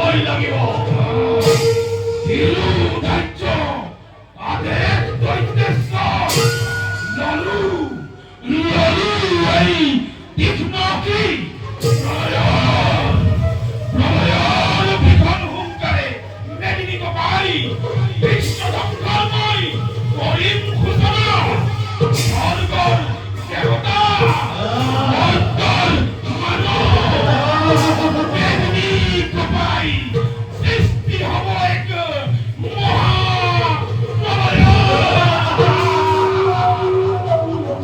সময় লাগিব দিলু দাহ্য আদেশ দৈত্যেশ্বৰ ললু ললু এই তীক্ষ্ণ কি প্রলয়ৰ ভীষণ হুংকাৰে মেদিনী কপাই বিশ্ব ধ্বংসময় কৰিম সূচনা স্বৰ্গৰ দেৱতা মৰ্ত্যৰ মানৱ মেদিনী কপাই সৃষ্টি হ'ব এক মহাপ্ৰলয়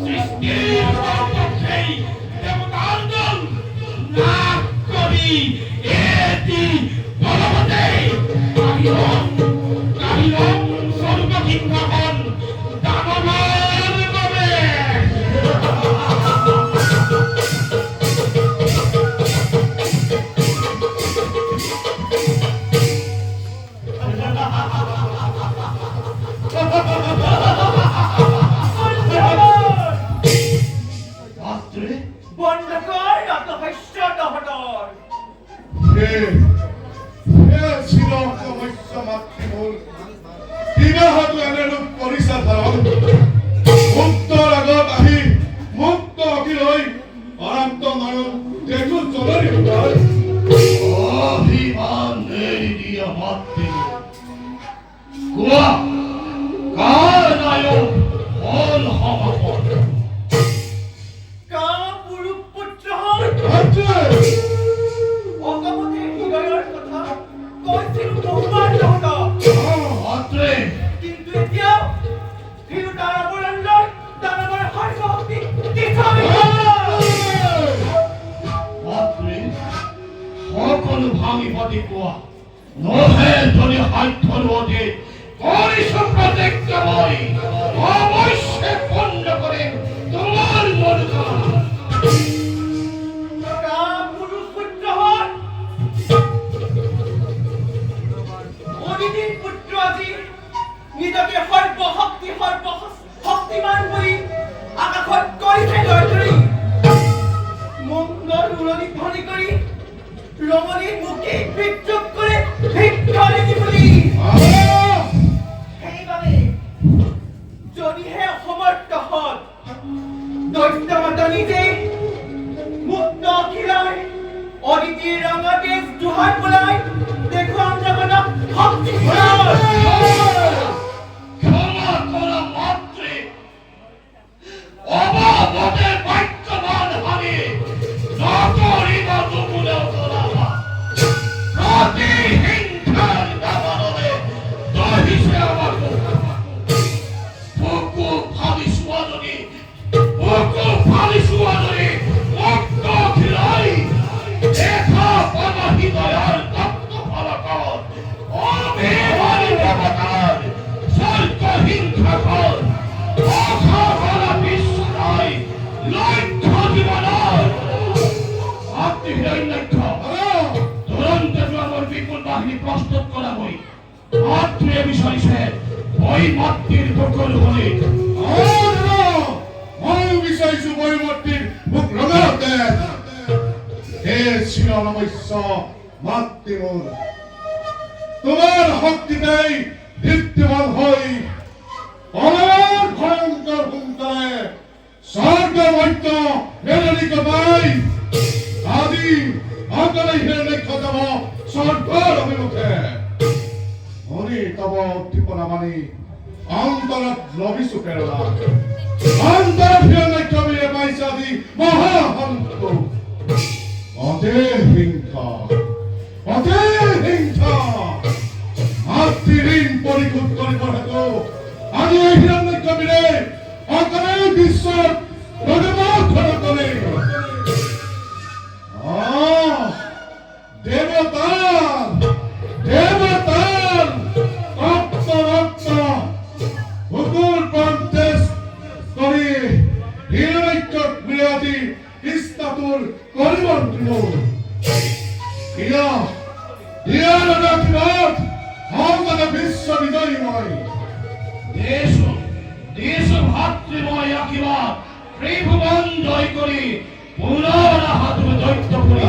সৃষ্টিৰ সৰ্বশেষ দেৱতাৰ দল নাশ কৰি এটি বলবতে কাহিৰম স্বৰ্গসিংহাসন দানৱৰ বাবে বন্ধকৰ আত্মহস্য তহঁতৰ ছিল সমস্যা মাতৃমূল বিবাহটো এনেৰূপ কৰিছা ধাৰণ মুক্তৰ আগত আহি মুক্ত অকিল হৈ অনন্ত নয়ন দেখো জলৰি অভিমান এৰি দিয়া মাতৃ কোৱা কাৰ নায়ক হল সমাপন পুৰুষ পুত্ৰহৰ অগমতে হৃদয়ৰ কথা কৈছিলো বহুবাৰ মাতৃ কিন্তু এতিয়াও হিৰো দানৱলৈ দানৱৰ সৰ্বশক্তি মাতৃ সকলো ভাঙি পাতি কোৱা নহে যদি সাধ্যৰ অধিক কৰিছো প্ৰত্যক্ষ মই অৱশ্যে পূৰ্ণ কৰিম তোমাৰ মনোকামনা পুৰুষ পুত্ৰহৰ অদিতিৰ পুত্ৰ আজি নিজকে সৰ্বশক্তিমান বুলি আকাশত কৰিছে জয়ধৰি মংগল উৰণি ধ্বনি কৰি ৰমণীৰ মুখে বিদ্ৰোহ কৰে ভিক্ষাৰী বুলি সেইবাবে যদিহে অসমৰ্থ হল দৈত্য মাতা নিজেই মুক্ত অখিলাই অদিতিৰ ৰঙা তেজ দুহাৰ পলাই দেখুৱাম জগতক শক্তি ক্ষমা কৰা মাতৃ অবাবতে বাক্যবান ভাবি নকৰিব দুমুলে উতলাবা প্ৰতিহিংসাৰ দাবানলে দহিছে আমাৰ বুকু ফালি চোৱা যদি মুক্ত খিলাই দেখা পাব হৃদয়ৰ তপ্ত ফলকত অভিমানী দেৱতাৰ স্বৰ্গসিংহাসন অসাধৰা বিশ্বৰাই লক্ষ্য জীৱনৰ মাতৃহিৰণ্যাক্ষ তুৰন্তে আমাৰ বিপুল বাহিনী প্ৰস্তুত কৰা হৈ মাতৃয়ে বিচাৰিছে মই মাতৃৰ সকলো হলে ময়ো বিচাৰিছো ময়ূমতীৰ মোক ৰঙাতে হে চিৰ নমস্য মাতৃমূল তোমাৰ শক্তিতেই দীপ্তিমান হৈ অলয়ৰ ভয়ংকৰ হুংকাৰে স্বৰ্গ মধ্য মেদিনী কপাই আজি অকলে হিৰণ্যাক্ষ যাব স্বৰ্গৰ অভিমুখে হৰি তব উদ্দীপনা মানি অন্তৰত লভিছো প্ৰেৰণা অন্তৰত হিৰণ্যাক্ষ বিৰে পাইছে আজি মহাসন্তোষ অতে হিংসা মাতৃ ঋণ পৰিশোধ কৰিব হেতু আজি এই হিৰণ্যাক্ষ বিৰে অকলে বিশ্বত ৰজমৰ্ষণ কৰে দেৱতাৰ তপ্ত ৰক্ত বুকুৰ প্ৰান্তেশ কৰি হিৰণ্যাক্ষক বিৰাজি ইস্তাতুৰ কৰিব তৃণমূল বিশ্ব বিজয়ী মই দেশ ভাতৃময় আশীৰ্বাদ ত্ৰিভুৱন জয় কৰি পুনৰ হাত দৈত্য কৰি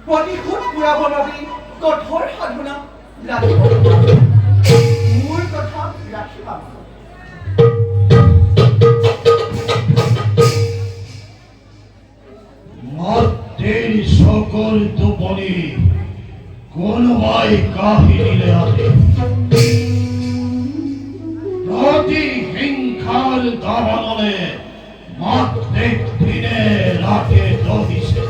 প্ৰতিশোধ পুৰাবৰ বাবে কঠোৰ সাধনা লাগিব। মোৰ কথা ৰাখিবা। মাতৃৰ চকুৰ টোপনি কোনোবাই কাঢ়ি দিলে আজি। প্ৰতিহিংসাৰ দাবানলে মাতৃক দিনে ৰাতে দহিছে।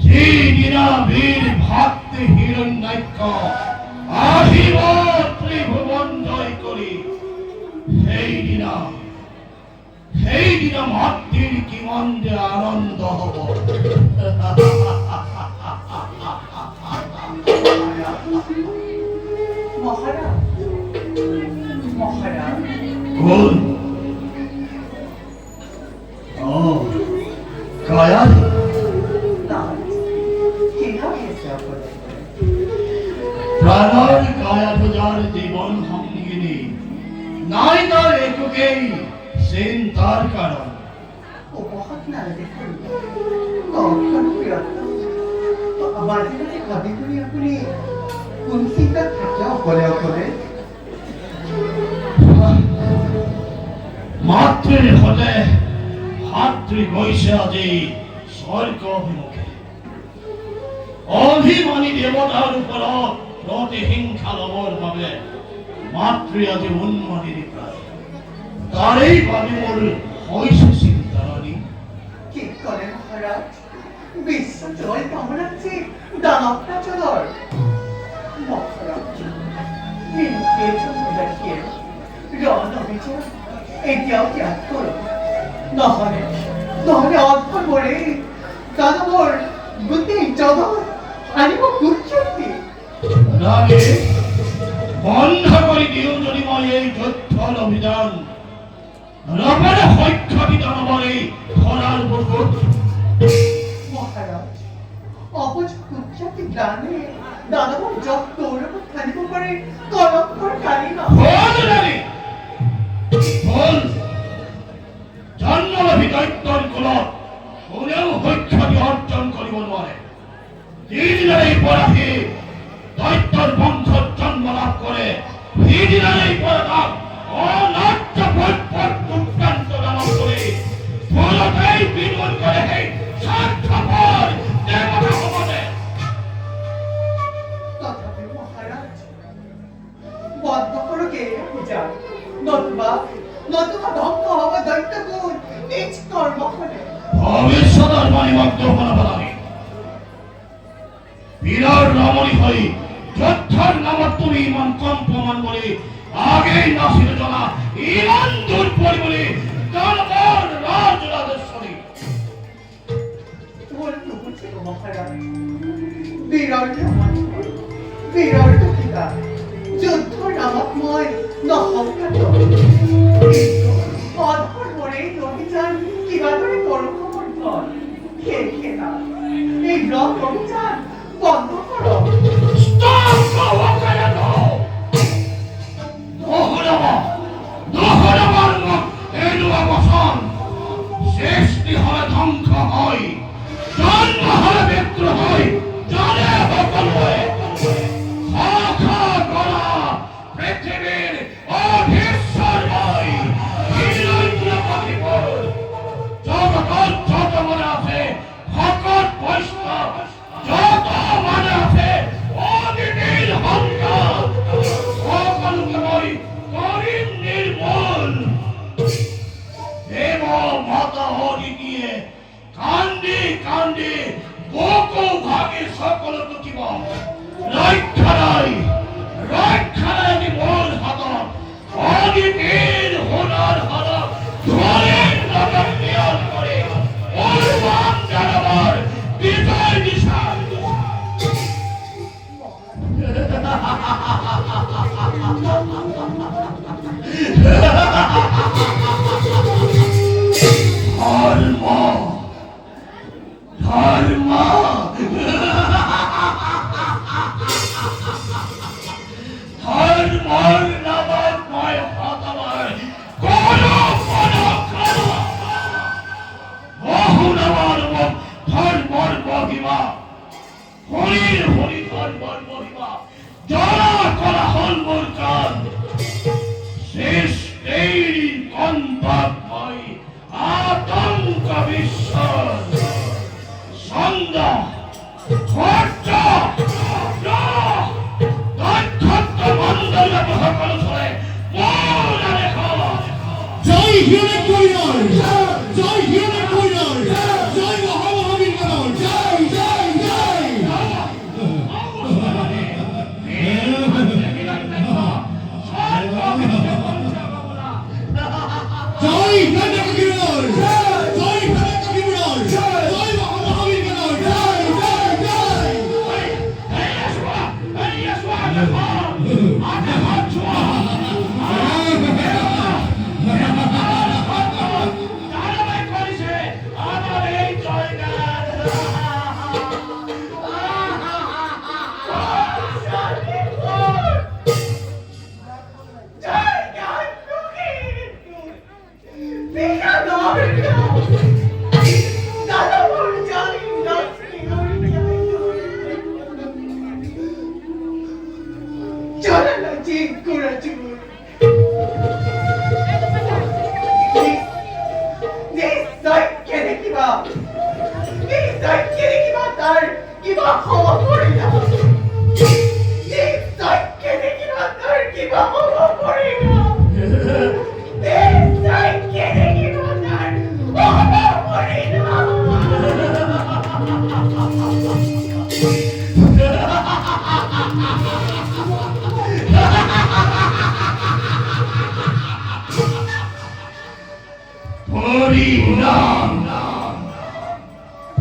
যিদিনা বীৰ ভাতৃ হিৰণ্যাক্ষ আহিব ত্ৰিভুৱন জয় কৰি, সেইদিনা মাতৃৰ কিমান যে আনন্দ হব। মহাৰাজ, মহাৰাজ, কোন? কায়া প্রাণৰ কায়া পূজাৰ জীৱন সংগিনী নাই তাৰ একোকেই চিন্তাৰ কাৰণ। উপহাস নালাগে মাজে মাজে ভাবি কৰি আপুনি কোন চিন্তাত থাকে অকলে অকলে? মাতৃৰ সতে ভাতৃ গৈছে আজি স্বৰ্গ অভিমুখে। অভিমানী দেৱতাৰ ওপৰত প্ৰতিহিংসা ল'বৰ বাবে মাতৃ আজি উন্মাদিনী প্ৰায়। তাৰেই বাবে মোৰ হৈছে চিন্তাৰাণী। কি করে মহারাজ? বিশ্ব জয় কামনাচ্ছে দানবটা চলর। মহারাজ, মিনকে চলে রাখিয়ে রণ অভিযান এতিয়াও ত্যাগ করো। নহলে অধর মরে দানবর গোটেই জগৎ আনিব কুক্ষতি। ৰাণী, বন্ধ কৰি দিওঁ যদি মই এই যুদ্ধৰ অভিযান। ৰবৰে সক্ষমী দানৱৰ এই ধৰাৰ বুকুত। মহারাজ, অবুজ কুক্ষতি গ্রামে দানবর যত গৌরব খানিব পারে কলঙ্কর কালিমা। বল ৰাণী, বল। জন্মলাভী দৈত্যৰ কুলত কোনেও সক্ষমী অৰ্জন কৰিব নোৱাৰে। যিদিনাই পৰাশী দৈত্যৰ বংশত জন্ম লাভ কৰে, সিদিনাই পৰা তাক অনাৰ্য উৎক্ৰান্ত দানৱ কৰি ভুলতেই বিনোদ কৰে সেই স্বাৰ্থপৰ দেৱতাসকলে। তথাপি মহারাজ, বদ্ধ করো কে পূজা, নতুবা ধ্বংস হওয়া দৈত্যগুণ নিজ কর্ম করে। ভবিষ্যতৰ বাণীমগ্ন বনাব লাগে। বীৰৰ ৰমণী হৈ যুদ্ধৰ নামত তুমি ইমান কম প্ৰমাণ কৰি আগেই নাছিল জনা ইমান দূৰ পৰি বুলি দানৱৰ ৰাজৰাজেশ্বৰী। ভুল নুবুঝিব মহারাজ, বীৰৰ ভ্ৰমণ বীৰৰ দুখিতা যুদ্ধৰ নামত মই নহংকাত অধৰ মৰে অভিযান কিবাদৰে কৰো সমৰ্থন। সেয়েহে এই ব্ৰহ্ম অভিযান বন্ধ কৰক। Stop! নহৰমাৰ মোক এলোৱা বচন সৃষ্টি হয় ধ্বংস হয়, জন্ম হয় মৃত্যু হয়, জানে সকলোৱে। পৃথিৱীৰ অধীশ্বৰ মই হিৰণ্যকশিপুৰ। জগতত যত মানে আছে ভকত বৈষ্ণৱ, যত মানে আছে অনিতিৰ সংগ্ৰাম, সকলোকে মই কৰিম নিৰ্মূল। দেৱ মাতা অদিতিয়ে কান্দি কান্দি বুকু ভাগি সকলো টুকিব। ৰক্ষা নাই মোৰ হাতত, অদিতিৰ সোণৰ হাতত ধৰিম লগত নিয়ম কৰি অনুমান জানবৰ বিজয় নিশান। ধর্ম ধর্মর নামত মই হতবার কোনো পদক্ষেপ বহু নামার কৰিলা এই চাইকেলে কিবা হ'ব কৰিলা এই চাইকেলে কিবা হ'ব কৰিলা এই চাইকেলে কিবা হ'ব কৰিলা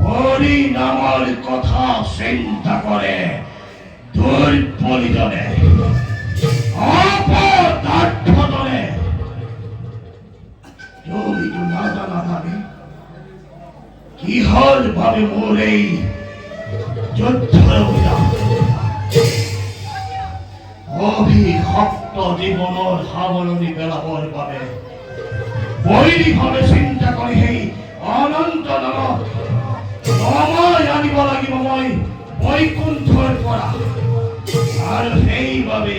হরিনামের কথা চিন্তা করে তোর পরিজনে অপদার্থ দলে যদি তো না জানা থাকে কিহর ভাবে মোর এই যুদ্ধের অভিযান অভিশপ্ত জীবনের সাৱলনী পেলাবৰ বাবে বৈৰীভাৱে চিন্তা কৰি সেই অনন্ত নামত সময় আনিব লাগিব মই বৈকুণ্ঠৰ পৰা আৰু সেইবাবে